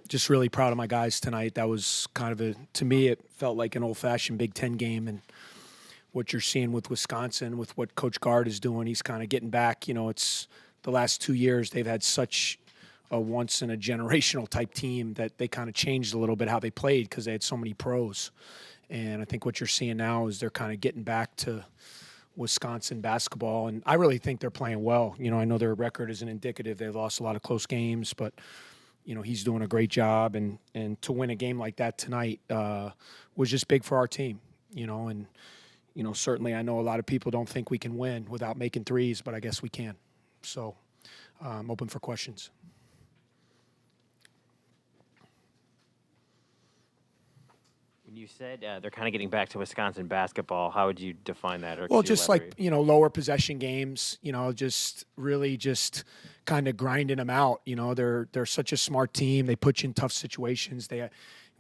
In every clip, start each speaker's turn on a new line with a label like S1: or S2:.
S1: Just really proud of my guys tonight. That was kind of to me, it felt like an old-fashioned Big Ten game. And what you're seeing with Wisconsin, with what Coach Gard is doing, he's kind of getting back. It's the last 2 years they've had such a once-in-a-generational type team that they kind of changed a little bit how they played because they had so many pros. And I think what you're seeing now is they're kind of getting back to Wisconsin basketball, and I really think they're playing well. I know their record isn't indicative. They've lost a lot of close games, but he's doing a great job, and to win a game like that tonight was just big for our team. And certainly I know a lot of people don't think we can win without making threes, but I guess we can. So I'm open for questions.
S2: When you said they're kind of getting back to Wisconsin basketball, how would you define that? Or
S1: Well,
S2: could you
S1: just
S2: elaborate?
S1: like, lower possession games, just really just kind of grinding them out. They're such a smart team. They put you in tough situations.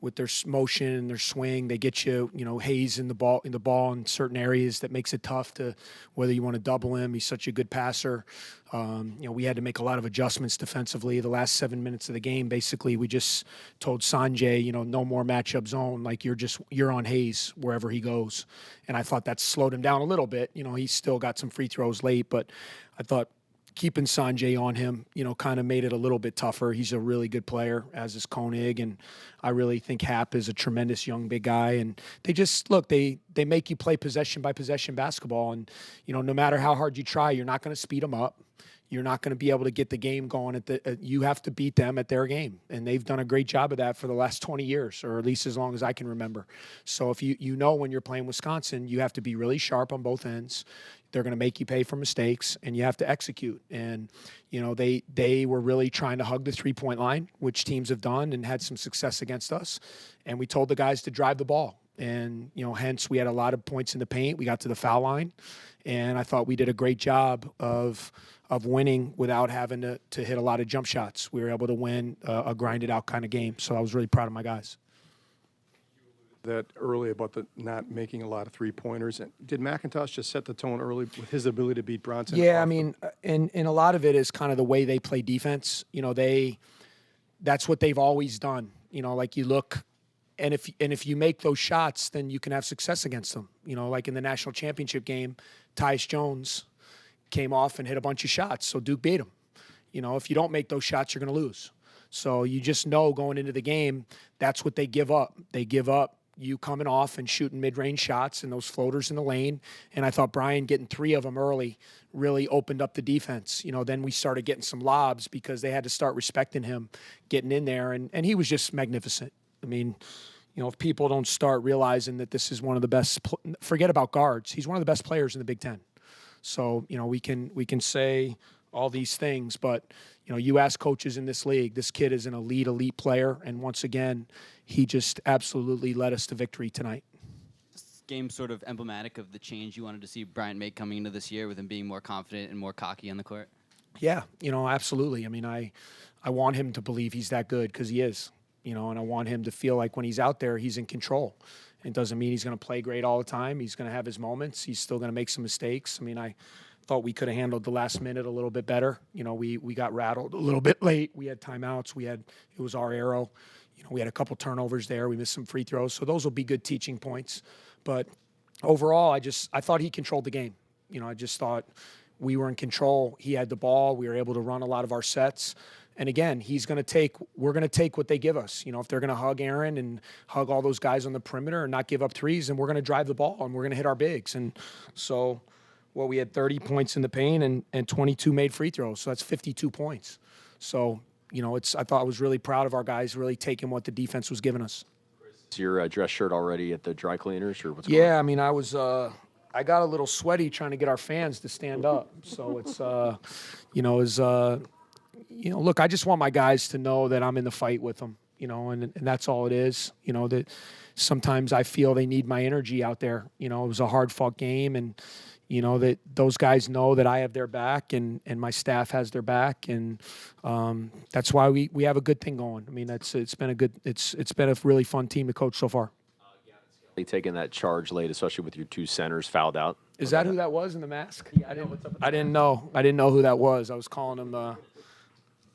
S1: With their motion and their swing, they get you, Hayes in the ball in certain areas that makes it tough to whether you want to double him. He's such a good passer. We had to make a lot of adjustments defensively. The last 7 minutes of the game, basically, we just told Sanjay, no more matchup zone. Like you're on Hayes wherever he goes. And I thought that slowed him down a little bit. He's still got some free throws late, but I thought keeping Sanjay on him, kind of made it a little bit tougher. He's a really good player, as is Koenig, and I really think Hap is a tremendous young big guy. And they just look, they make you play possession by possession basketball, and no matter how hard you try, you're not going to speed them up. You're not going to be able to get the game going you have to beat them at their game. And they've done a great job of that for the last 20 years, or at least as long as I can remember. So if when you're playing Wisconsin, you have to be really sharp on both ends. They're going to make you pay for mistakes, and you have to execute. And, they were really trying to hug the three-point line, which teams have done and had some success against us. And we told the guys to drive the ball. And, hence we had a lot of points in the paint. We got to the foul line. And I thought we did a great job of winning without having to hit a lot of jump shots. We were able to win a grinded out kind of game. So I was really proud of my guys.
S3: That early about the not making a lot of three-pointers. And did McIntosh just set the tone early with his ability to beat Bronson?
S1: Yeah, I mean, and a lot of it is kind of the way they play defense. That's what they've always done. Like you look, and if you make those shots, then you can have success against them. Like in the national championship game, Tyus Jones came off and hit a bunch of shots, so Duke beat him. If you don't make those shots, you're going to lose. So you just know going into the game, that's what they give up. They give up you coming off and shooting mid-range shots and those floaters in the lane. And I thought Brian getting 3 of them early really opened up the defense. Then we started getting some lobs because they had to start respecting him getting in there. And he was just magnificent. I mean, if people don't start realizing that this is one of the best, forget about guards. He's one of the best players in the Big Ten. So, we can say all these things, but, you ask coaches in this league, this kid is an elite player. And once again, he just absolutely led us to victory tonight.
S4: This game sort of emblematic of the change you wanted to see Bryant make coming into this year with him being more confident and more cocky on the court?
S1: Yeah, absolutely. I mean, I want him to believe he's that good because he is, and I want him to feel like when he's out there, he's in control. It doesn't mean he's going to play great all the time. He's going to have his moments. He's still going to make some mistakes. I mean, I thought we could have handled the last minute a little bit better. We got rattled a little bit late. We had timeouts. It was our arrow. We had a couple turnovers there. We missed some free throws. So those will be good teaching points. But overall, I thought he controlled the game. I just thought we were in control. He had the ball. We were able to run a lot of our sets. And again, we're going to take what they give us. If they're going to hug Aaron and hug all those guys on the perimeter and not give up threes, then we're going to drive the ball and we're going to hit our bigs. And so, we had 30 points in the paint and 22 made free throws. So that's 52 points. So, I thought I was really proud of our guys really taking what the defense was giving us.
S5: Is your dress shirt already at the dry cleaners or what's going on?
S1: Yeah, I mean, I got a little sweaty trying to get our fans to stand up. So it's, look, I just want my guys to know that I'm in the fight with them, and that's all it is. That sometimes I feel they need my energy out there. It was a hard-fought game, and, that those guys know that I have their back and my staff has their back, and that's why we have a good thing going. I mean, it's been a really fun team to coach so far.
S5: Taking that charge late, especially with your 2 centers fouled out.
S1: Is that who that was in the mask? I didn't know. I didn't know who that was. I was calling him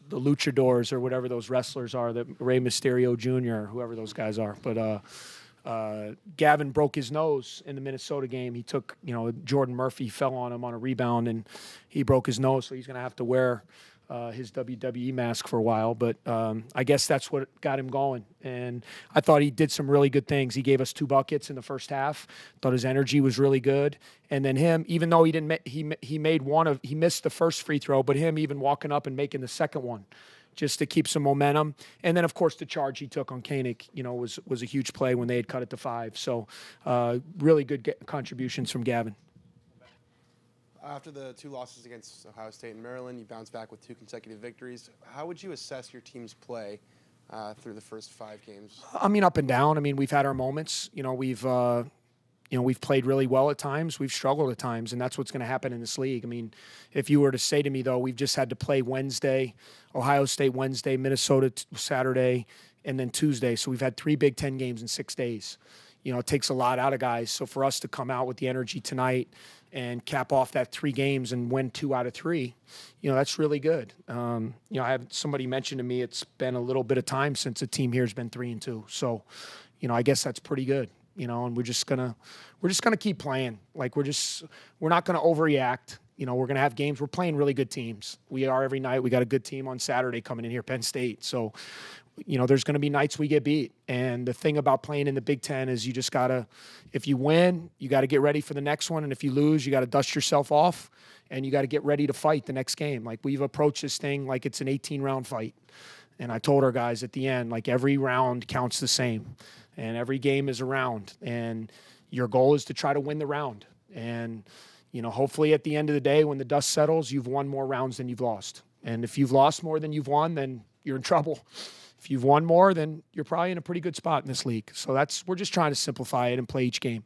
S1: the the luchadors or whatever those wrestlers are, that Rey Mysterio Jr., whoever those guys are. But Gavin broke his nose in the Minnesota game. He took, Jordan Murphy fell on him on a rebound, and he broke his nose, so he's going to have to wear his WWE mask for a while. But I guess that's what got him going. And I thought he did some really good things. He gave us 2 buckets in the first half. Thought his energy was really good. And then him, even though he missed the first free throw, but him even walking up and making the second one, just to keep some momentum. And then, of course, the charge he took on Koenig, was a huge play when they had cut it to 5. So really good contributions from Gavin.
S6: After the 2 losses against Ohio State and Maryland, you bounced back with 2 consecutive victories. How would you assess your team's play through the first 5 games?
S1: I mean, up and down. I mean, we've had our moments. We've played really well at times. We've struggled at times, and that's what's going to happen in this league. I mean, if you were to say to me, though, we've just had to play Wednesday, Ohio State Wednesday, Minnesota Saturday, and then Tuesday. So we've had 3 Big Ten games in 6 days. It takes a lot out of guys. So for us to come out with the energy tonight and cap off that 3 games and win 2 out of 3, that's really good. I had somebody mention to me it's been a little bit of time since a team here has been 3-2. So, I guess that's pretty good. And we're just gonna keep playing. Like we're not gonna overreact. We're gonna have games. We're playing really good teams. We are every night. We got a good team on Saturday coming in here, Penn State. So, there's going to be nights we get beat. And the thing about playing in the Big Ten is you just got to, if you win, you got to get ready for the next one. And if you lose, you got to dust yourself off and you got to get ready to fight the next game. Like we've approached this thing like it's an 18-round fight. And I told our guys at the end, like every round counts the same and every game is a round. And your goal is to try to win the round. And, hopefully at the end of the day, when the dust settles, you've won more rounds than you've lost. And if you've lost more than you've won, then you're in trouble. If you've won more, then you're probably in a pretty good spot in this league. So we're just trying to simplify it and play each game.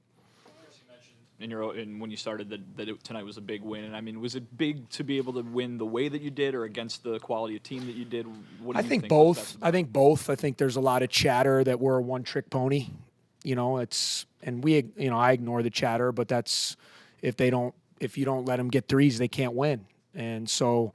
S7: When you started that tonight was a big win, and I mean, was it big to be able to win the way that you did, or against the quality of team that you did? What do you think
S1: both. I think both. I think there's a lot of chatter that we're a one-trick pony. I ignore the chatter, but that's if you don't let them get threes, they can't win. And so,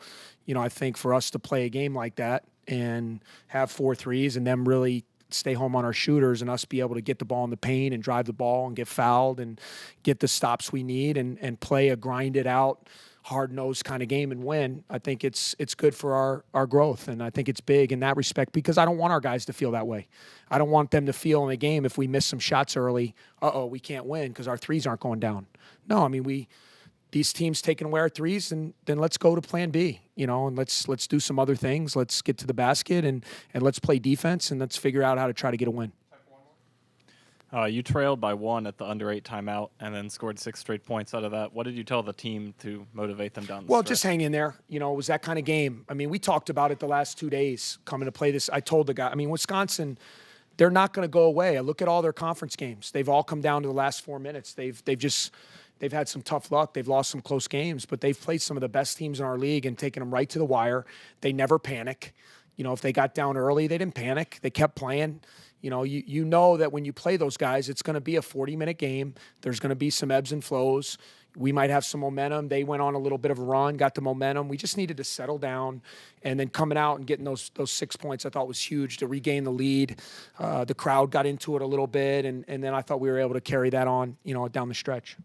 S1: I think for us to play a game like that and have 4 threes and them really stay home on our shooters and us be able to get the ball in the paint and drive the ball and get fouled and get the stops we need and play a grinded out, hard-nosed kind of game and win, I think it's good for our growth. And I think it's big in that respect because I don't want our guys to feel that way. I don't want them to feel in a game if we miss some shots early, we can't win because our threes aren't going down. No, I mean, these teams taking away our threes, and then let's go to plan B, and let's do some other things. Let's get to the basket and let's play defense and let's figure out how to try to get a win.
S8: You trailed by 1 at the under 8 timeout and then scored 6 straight points out of that. What did you tell the team to motivate them down the stretch?
S1: Just hang in there. It was that kind of game. I mean, we talked about it the last 2 days coming to play this. I told the guy, Wisconsin, they're not going to go away. I look at all their conference games. They've all come down to the last 4 minutes. They've had some tough luck. They've lost some close games, but they've played some of the best teams in our league and taken them right to the wire. They never panic. If they got down early, they didn't panic. They kept playing. You know that when you play those guys, it's going to be a 40-minute game. There's going to be some ebbs and flows. We might have some momentum. They went on a little bit of a run, got the momentum. We just needed to settle down, and then coming out and getting those 6 points I thought was huge to regain the lead. The crowd got into it a little bit, and then I thought we were able to carry that on, down the stretch.